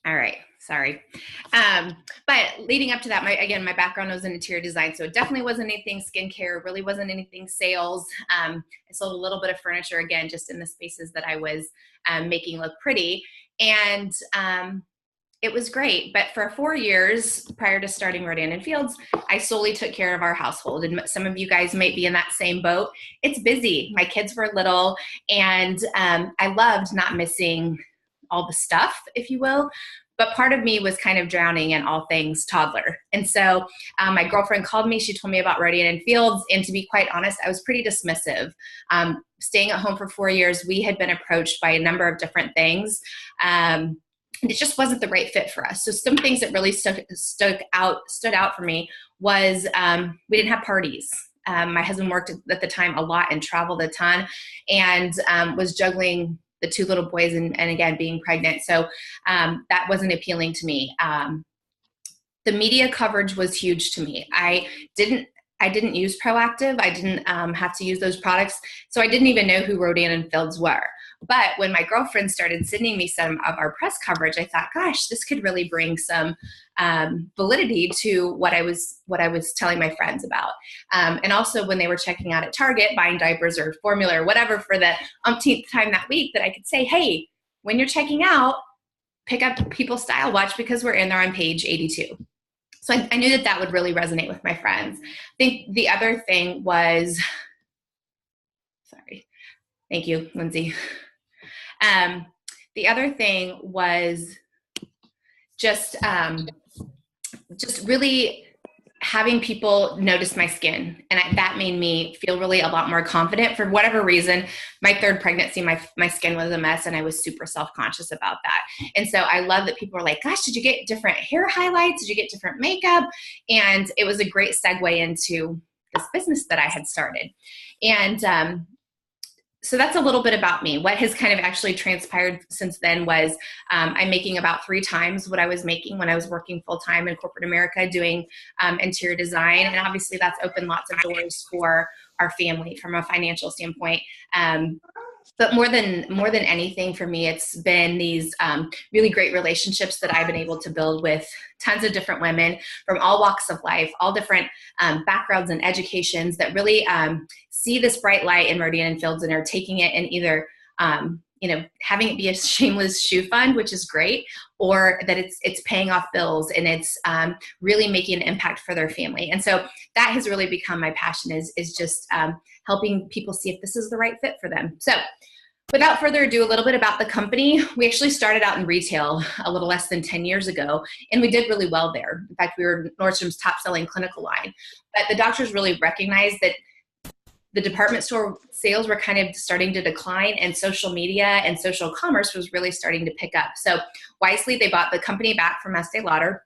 All right. Sorry. But leading up to that, my background was in interior design. So it definitely wasn't anything skincare, really wasn't anything sales. I sold a little bit of furniture, again, just in the spaces that I was making look pretty. And it was great. But for 4 years prior to starting Rodan & Fields, I solely took care of our household. And some of you guys might be in that same boat. It's busy. My kids were little, and I loved not missing all the stuff, if you will. But part of me was kind of drowning in all things toddler. And so my girlfriend called me. She told me about Rodan & Fields. And to be quite honest, I was pretty dismissive. Staying at home for 4 years, we had been approached by a number of different things. And it just wasn't the right fit for us. So some things that really stood out for me was we didn't have parties. My husband worked at the time a lot and traveled a ton, and was juggling the 2 little boys and again, being pregnant. So that wasn't appealing to me. The media coverage was huge to me. I didn't use Proactiv. I didn't have to use those products. So I didn't even know who Rodan & Fields were. But when my girlfriend started sending me some of our press coverage, I thought, gosh, this could really bring some validity to what I was telling my friends about. And also when they were checking out at Target, buying diapers or formula or whatever for the umpteenth time that week, that I could say, hey, when you're checking out, pick up People's Style Watch because we're in there on page 82. So I knew that would really resonate with my friends. I think the other thing was, sorry, thank you, Lindsay. The other thing was just really having people notice my skin. And that made me feel really a lot more confident. For whatever reason, my 3rd pregnancy, my skin was a mess, and I was super self-conscious about that. And so I love that people were like, gosh, did you get different hair highlights? Did you get different makeup? And it was a great segue into this business that I had started. And so that's a little bit about me. What has kind of actually transpired since then was I'm making about 3 times what I was making when I was working full-time in corporate America doing interior design. And obviously that's opened lots of doors for our family from a financial standpoint. But more than anything for me, it's been these really great relationships that I've been able to build with tons of different women from all walks of life, all different backgrounds and educations that really see this bright light in Rodan & Fields and are taking it and either having it be a shameless shoe fund, which is great, or that it's paying off bills and it's really making an impact for their family. And so that has really become my passion, is just helping people see if this is the right fit for them. So without further ado, a little bit about the company. We actually started out in retail a little less than 10 years ago, and we did really well there. In fact, we were Nordstrom's top-selling clinical line. But the doctors really recognized that the department store sales were kind of starting to decline, and social media and social commerce was really starting to pick up. So wisely, they bought the company back from Estee Lauder,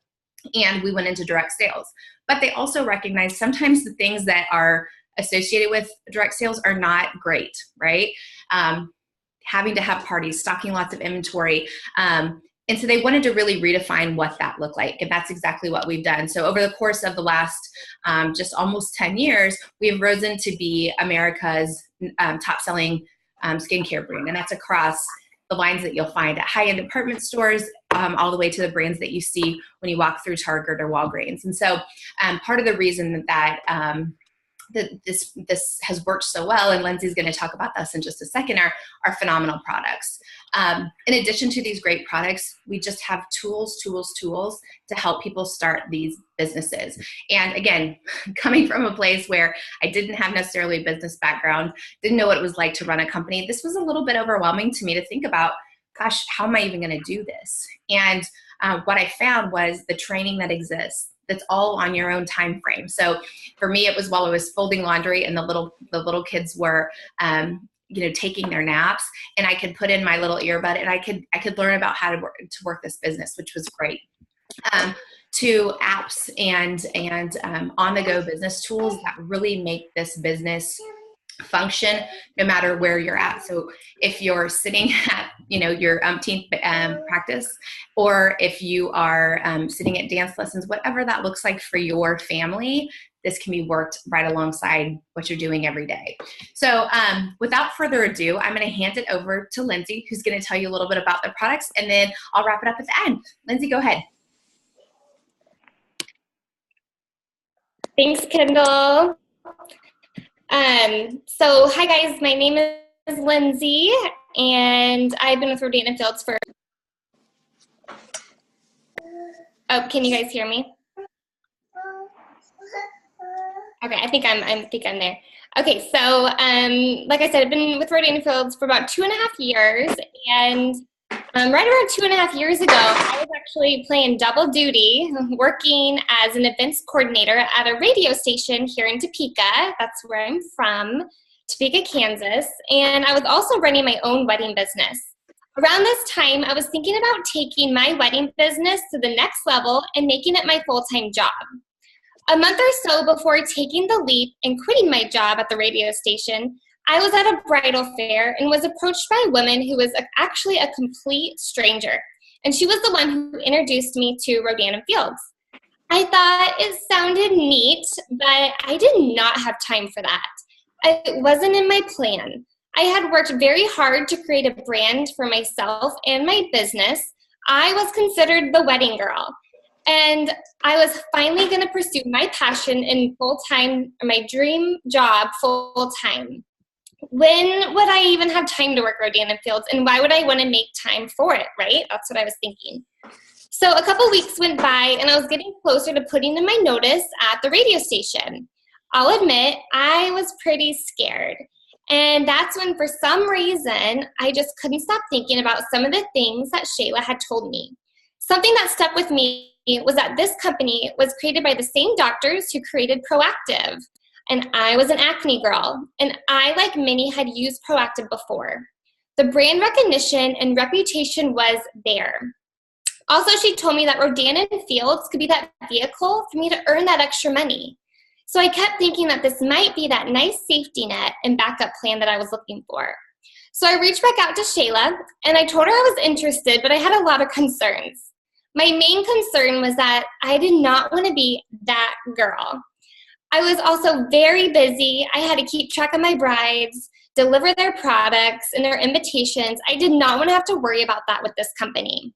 and we went into direct sales. But they also recognized sometimes the things that are associated with direct sales are not great, right? Having to have parties, stocking lots of inventory. And so they wanted to really redefine what that looked like. And that's exactly what we've done. So over the course of the last just almost 10 years, we've risen to be America's top-selling skincare brand. And that's across the lines that you'll find at high-end department stores, all the way to the brands that you see when you walk through Target or Walgreens. And so part of the reason that this has worked so well, and Lindsay's going to talk about this in just a second, are phenomenal products. In addition to these great products, we just have tools to help people start these businesses. And again, coming from a place where I didn't have necessarily a business background, didn't know what it was like to run a company, this was a little bit overwhelming to me to think about, gosh, how am I even going to do this? And what I found was the training that exists. That's all on your own time frame. So for me, it was while I was folding laundry and the little kids were, taking their naps, and I could put in my little earbud and I could learn about how to work this business, which was great. To apps and on-the-go business tools that really make this business function no matter where you're at. So if you're sitting at, your umpteenth practice, or if you are sitting at dance lessons, whatever that looks like for your family, this can be worked right alongside what you're doing every day. So without further ado, I'm going to hand it over to Lindsay, who's going to tell you a little bit about the products, and then I'll wrap it up at the end. Lindsay, go ahead. Thanks, Kendall. So hi guys, my name is Lindsay, and I've been with Rodan & Fields for, oh, can you guys hear me? Okay, I think I'm there. Okay, so like I said, I've been with Rodan & Fields for about 2.5 years, and right around 2.5 years ago, I was actually playing double duty, working as an events coordinator at a radio station here in Topeka. That's where I'm from, Topeka, Kansas. And I was also running my own wedding business. Around this time, I was thinking about taking my wedding business to the next level and making it my full-time job. A month or so before taking the leap and quitting my job at the radio station, I was at a bridal fair and was approached by a woman who was actually a complete stranger. And she was the one who introduced me to Rodan & Fields. I thought it sounded neat, but I did not have time for that. It wasn't in my plan. I had worked very hard to create a brand for myself and my business. I was considered the wedding girl. And I was finally going to pursue my passion in full-time, my dream job full-time. When would I even have time to work Rodan & Fields, and why would I want to make time for it, right? That's what I was thinking. So a couple weeks went by, and I was getting closer to putting in my notice at the radio station. I'll admit, I was pretty scared. And that's when, for some reason, I just couldn't stop thinking about some of the things that Shayla had told me. Something that stuck with me was that this company was created by the same doctors who created Proactiv. And I was an acne girl, and I, like many, had used Proactiv before. The brand recognition and reputation was there. Also, she told me that Rodan & Fields could be that vehicle for me to earn that extra money. So I kept thinking that this might be that nice safety net and backup plan that I was looking for. So I reached back out to Shayla, and I told her I was interested, but I had a lot of concerns. My main concern was that I did not want to be that girl. I was also very busy. I had to keep track of my brides, deliver their products and their invitations. I did not want to have to worry about that with this company.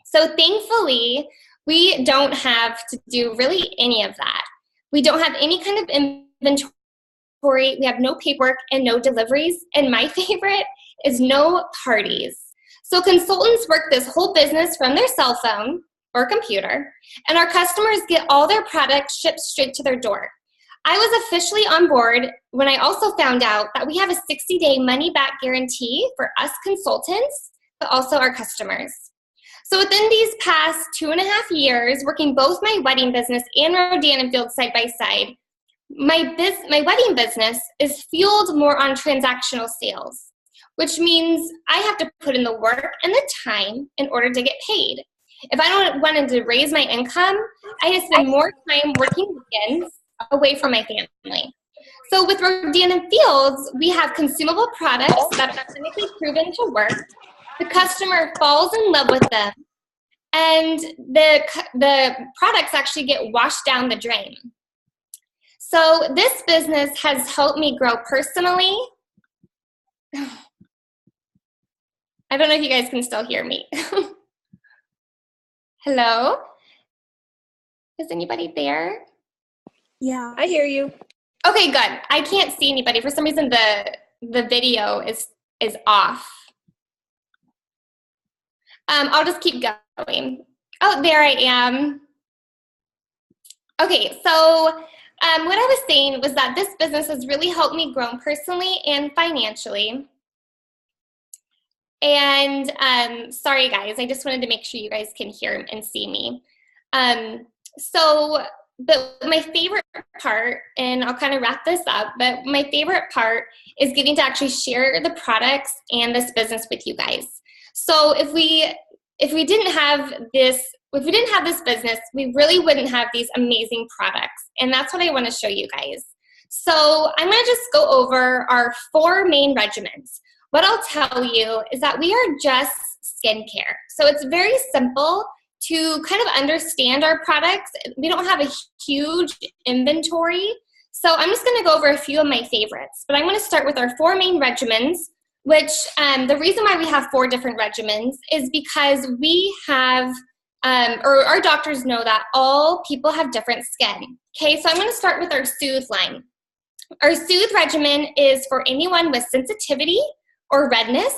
So thankfully, we don't have to do really any of that. We don't have any kind of inventory. We have no paperwork and no deliveries. And my favorite is no parties. So consultants work this whole business from their cell phone or computer, and our customers get all their products shipped straight to their door. I was officially on board when I also found out that we have a 60-day money-back guarantee for us consultants, but also our customers. So within these past 2.5 years, working both my wedding business and Rodan & Fields side by side, my wedding business is fueled more on transactional sales, which means I have to put in the work and the time in order to get paid. If I wanted to raise my income, I had to spend more time working weekends away from my family. So with Rodan & Fields, we have consumable products that are clinically proven to work. The customer falls in love with them, and the products actually get washed down the drain. So this business has helped me grow personally. I don't know if you guys can still hear me. Hello? Is anybody there? Yeah, I hear you. Okay, good. I can't see anybody. For some reason, the video is off. I'll just keep going. Oh, there I am. Okay, so what I was saying was that this business has really helped me grow personally and financially. And sorry, guys, I just wanted to make sure you guys can hear and see me. But my favorite part, and I'll kind of wrap this up, but my favorite part is getting to actually share the products and this business with you guys. So if we didn't have this business, we really wouldn't have these amazing products. And that's what I want to show you guys. So I'm going to just go over our 4 main regimens. What I'll tell you is that we are just skincare. So it's very simple to kind of understand our products. We don't have a huge inventory. So I'm just going to go over a few of my favorites. But I'm going to start with our 4 main regimens, which the reason why we have 4 different regimens is because we have, or our doctors know that all people have different skin. Okay, so I'm going to start with our Soothe line. Our Soothe regimen is for anyone with sensitivity or redness.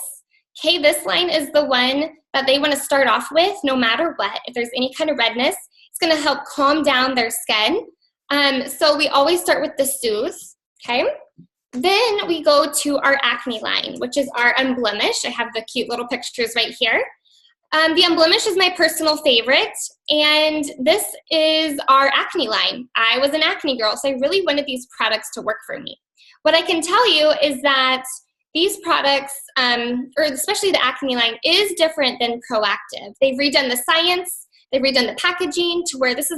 Okay, this line is the one that they want to start off with no matter what. If there's any kind of redness, it's going to help calm down their skin. So we always start with the Soothe, okay? Then we go to our acne line, which is our Unblemished. I have the cute little pictures right here. The Unblemished is my personal favorite, and this is our acne line. I was an acne girl, so I really wanted these products to work for me. What I can tell you is that these products, or especially the acne line, is different than Proactiv. They've redone the science, they've redone the packaging to where this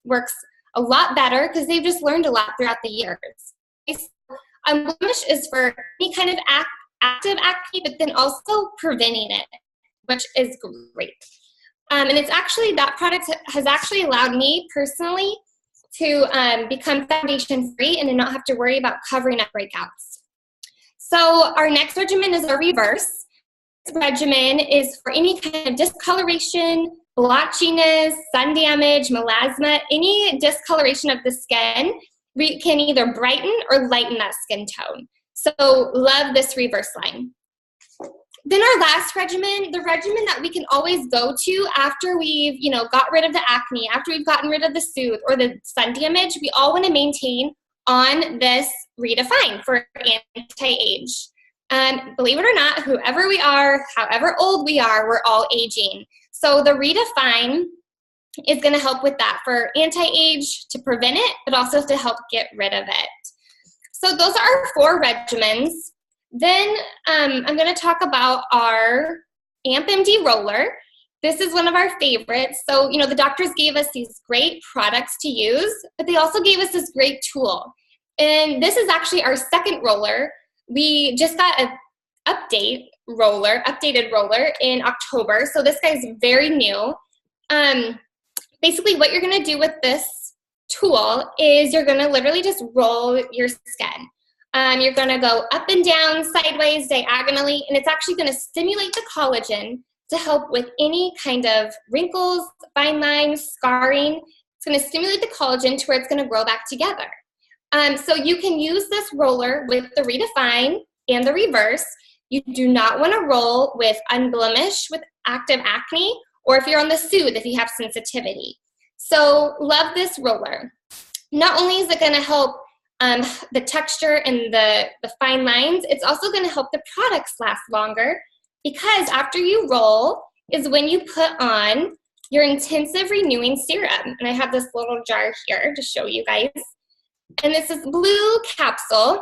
works a lot better because they've just learned a lot throughout the years. Unblemished is for any kind of active acne, but then also preventing it, which is great. And it's actually, that product has actually allowed me personally to become foundation free and to not have to worry about covering up breakouts. So our next regimen is our Reverse. This regimen is for any kind of discoloration, blotchiness, sun damage, melasma, any discoloration of the skin. We can either brighten or lighten that skin tone. So love this Reverse line. Then our last regimen, the regimen that we can always go to after we've, got rid of the acne, after we've gotten rid of the Soothe or the sun damage, we all want to maintain on this Redefine for anti-age. Believe it or not, whoever we are, however old we are, we're all aging. So the Redefine is going to help with that for anti-age, to prevent it, but also to help get rid of it. So those are our 4 regimens. Then I'm going to talk about our AmpMD roller. This is one of our favorites. So, the doctors gave us these great products to use, but they also gave us this great tool. And this is actually our second roller. We just got an updated roller in October. So this guy's very new. Basically what you're going to do with this tool is you're going to literally just roll your skin. You're going to go up and down, sideways, diagonally, and it's actually going to stimulate the collagen to help with any kind of wrinkles, fine lines, scarring. It's going to stimulate the collagen to where it's going to grow back together. So you can use this roller with the Redefine and the Reverse. You do not want to roll with Unblemished with active acne, or if you're on the Soothe if you have sensitivity. So love this roller. Not only is it going to help the texture and the fine lines, it's also going to help the products last longer, because after you roll is when you put on your intensive renewing serum. And I have this little jar here to show you guys. And this is blue capsule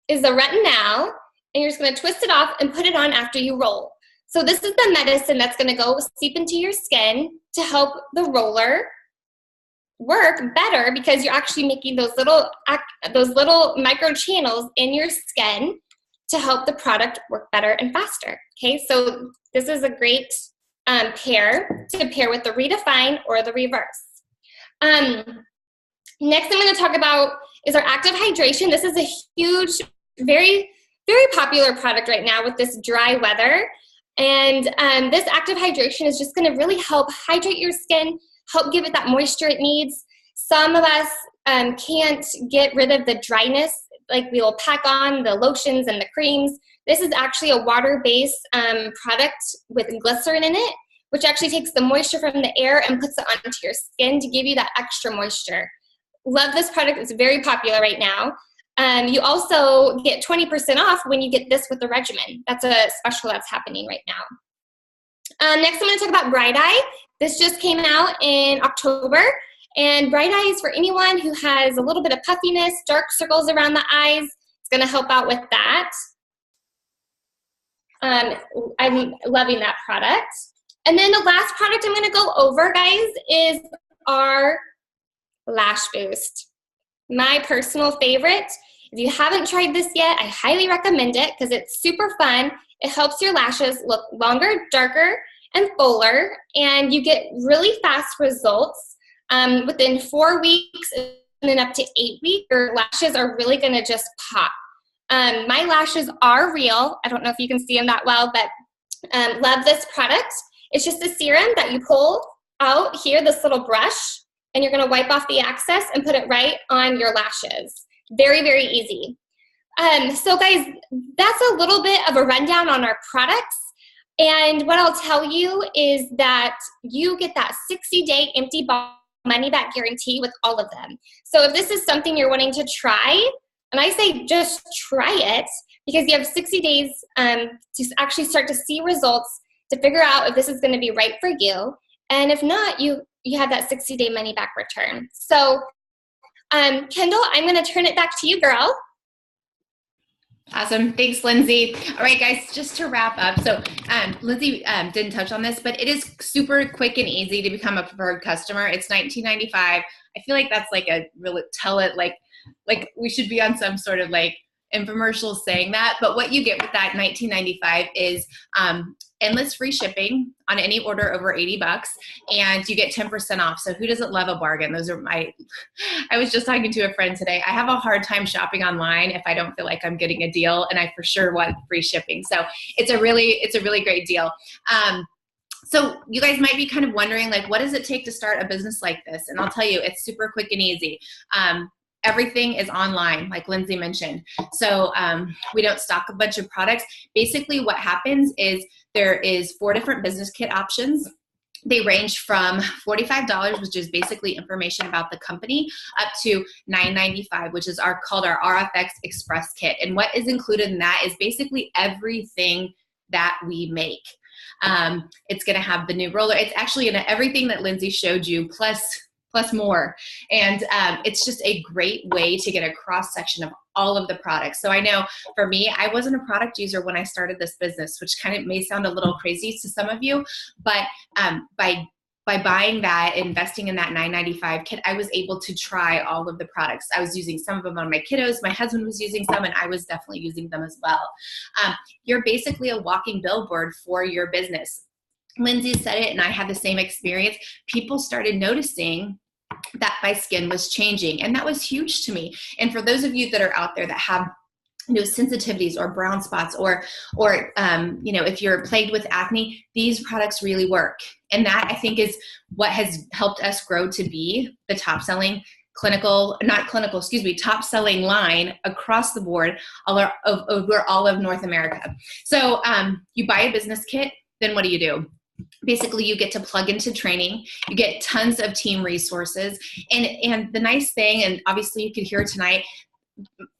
is the retinol, and you're just going to twist it off and put it on after you roll. So this is the medicine that's going to go seep into your skin to help the roller work better, because you're actually making those little micro channels in your skin to help the product work better and faster. Okay, so this is a great pair to pair with the Redefine or the Reverse. Next I'm going to talk about is our Active Hydration. This is a huge, very, very popular product right now with this dry weather. And this Active Hydration is just going to really help hydrate your skin, help give it that moisture it needs. Some of us can't get rid of the dryness, like we will pack on the lotions and the creams. This is actually a water-based product with glycerin in it, which actually takes the moisture from the air and puts it onto your skin to give you that extra moisture. Love this product. It's very popular right now. You also get 20% off when you get this with the regimen. That's a special that's happening right now. Next, I'm going to talk about Bright Eye. This just came out in October. And Bright Eye is for anyone who has a little bit of puffiness, dark circles around the eyes. It's going to help out with that. I'm loving that product. And then the last product I'm going to go over, guys, is our Lash Boost. My personal favorite. If you haven't tried this yet, I highly recommend it because it's super fun. It helps your lashes look longer, darker, and fuller, and you get really fast results. Within 4 weeks and then up to 8 weeks, your lashes are really going to just pop. My lashes are real. I don't know if you can see them that well, but love this product. It's just a serum that you pull out here, this little brush, and you're going to wipe off the excess and put it right on your lashes. Very, very easy. So guys, that's a little bit of a rundown on our products. And what I'll tell you is that you get that 60-day empty money back guarantee with all of them. So if this is something you're wanting to try, and I say just try it because you have 60 days to actually start to see results to figure out if this is going to be right for you. And if not, you have that 60-day money back return. So Kendall, I'm going to turn it back to you, girl. Awesome. Thanks, Lindsay. All right, guys, just to wrap up. So Lindsay didn't touch on this, but it is super quick and easy to become a preferred customer. It's $19.95. I feel like that's like a really like we should be on some sort of like infomercial saying that. But what you get with that $19.95 is endless free shipping on any order over $80, and you get 10% off. So who doesn't love a bargain? Those are I was just talking to a friend today. I have a hard time shopping online if I don't feel like I'm getting a deal, and I for sure want free shipping. So it's a really great deal. So you guys might be kind of wondering, like, what does it take to start a business like this? And I'll tell you, it's super quick and easy. Everything is online, like Lindsay mentioned. So we don't stock a bunch of products. Basically what happens is there is 4 different business kit options. They range from $45, which is basically information about the company, up to $9.95, which is called our RFX Express Kit. And what is included in that is basically everything that we make. It's going to have the new roller. It's actually everything that Lindsay showed you, plus more. And it's just a great way to get a cross section of all of the products. So I know for me, I wasn't a product user when I started this business, which kind of may sound a little crazy to some of you, but by buying that, investing in that $9.95 kit, I was able to try all of the products. I was using some of them on my kiddos. My husband was using some, and I was definitely using them as well. You're basically a walking billboard for your business. Lindsay said it, and I had the same experience. People started noticing that my skin was changing, and that was huge to me. And for those of you that are out there that have sensitivities or brown spots, or if you're plagued with acne, these products really work. And that, I think, is what has helped us grow to be the top selling top selling line across the board over all of North America. So you buy a business kit, then what do? Basically, you get to plug into training. You get tons of team resources. And the nice thing, and obviously you could hear tonight,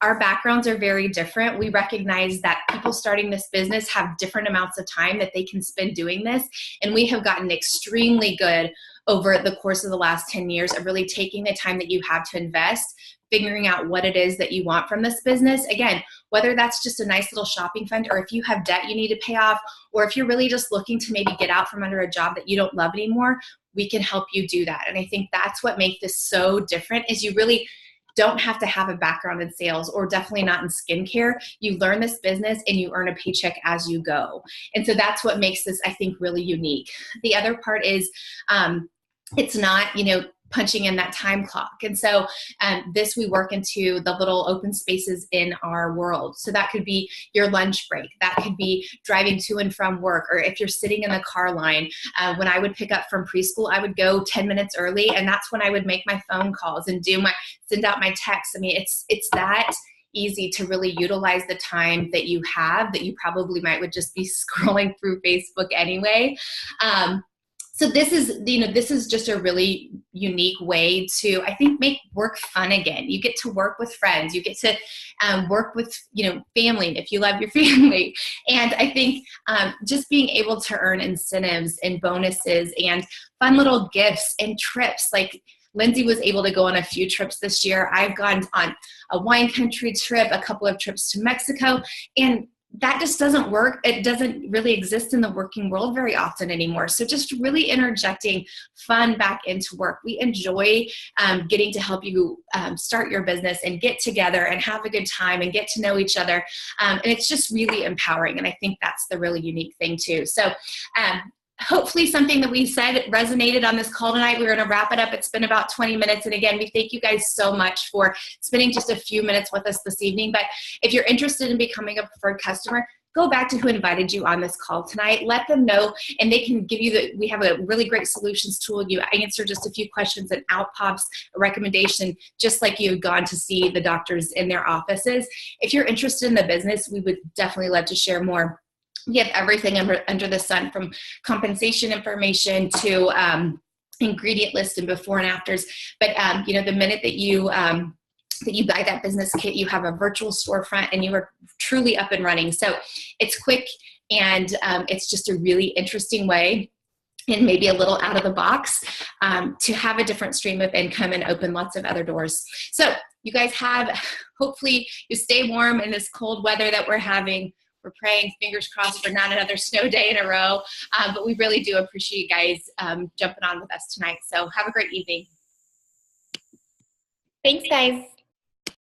our backgrounds are very different. We recognize that people starting this business have different amounts of time that they can spend doing this. And we have gotten extremely good over the course of the last 10 years of really taking the time that you have to invest, figuring out what it is that you want from this business. Again, whether that's just a nice little shopping fund, or if you have debt you need to pay off, or if you're really just looking to maybe get out from under a job that you don't love anymore, we can help you do that. And I think that's what makes this so different, is you really don't have to have a background in sales, or definitely not in skincare. You learn this business and you earn a paycheck as you go. And so that's what makes this, I think, really unique. The other part is it's not, punching in that time clock. And so this, we work into the little open spaces in our world. So that could be your lunch break. That could be driving to and from work, or if you're sitting in the car line. When I would pick up from preschool, I would go 10 minutes early, and that's when I would make my phone calls and send out my texts. I mean, it's that easy to really utilize the time that you have, that you probably would just be scrolling through Facebook anyway. So this is just a really unique way to, I think, make work fun again. You get to work with friends. You get to work with, family, if you love your family. And I think just being able to earn incentives and bonuses and fun little gifts and trips, like Lindsay was able to go on a few trips this year. I've gone on a wine country trip, a couple of trips to Mexico, and that just doesn't work. It doesn't really exist in the working world very often anymore. So just really interjecting fun back into work. We enjoy getting to help you start your business and get together and have a good time and get to know each other. And it's just really empowering. And I think that's the really unique thing too. So hopefully something that we said resonated on this call tonight. We're going to wrap it up. It's been about 20 minutes. And again, we thank you guys so much for spending just a few minutes with us this evening. But if you're interested in becoming a preferred customer, go back to who invited you on this call tonight. Let them know, and they can give you we have a really great solutions tool. You answer just a few questions and out pops a recommendation, just like you've gone to see the doctors in their offices. If you're interested in the business, we would definitely love to share more. We have everything under the sun, from compensation information to ingredient list and before and afters. But the minute that you buy that business kit, you have a virtual storefront and you are truly up and running. So it's quick, and it's just a really interesting way, and maybe a little out of the box, to have a different stream of income and open lots of other doors. So you guys hopefully you stay warm in this cold weather that we're having. We're praying, fingers crossed, for not another snow day in a row. But we really do appreciate you guys jumping on with us tonight. So have a great evening. Thanks, guys.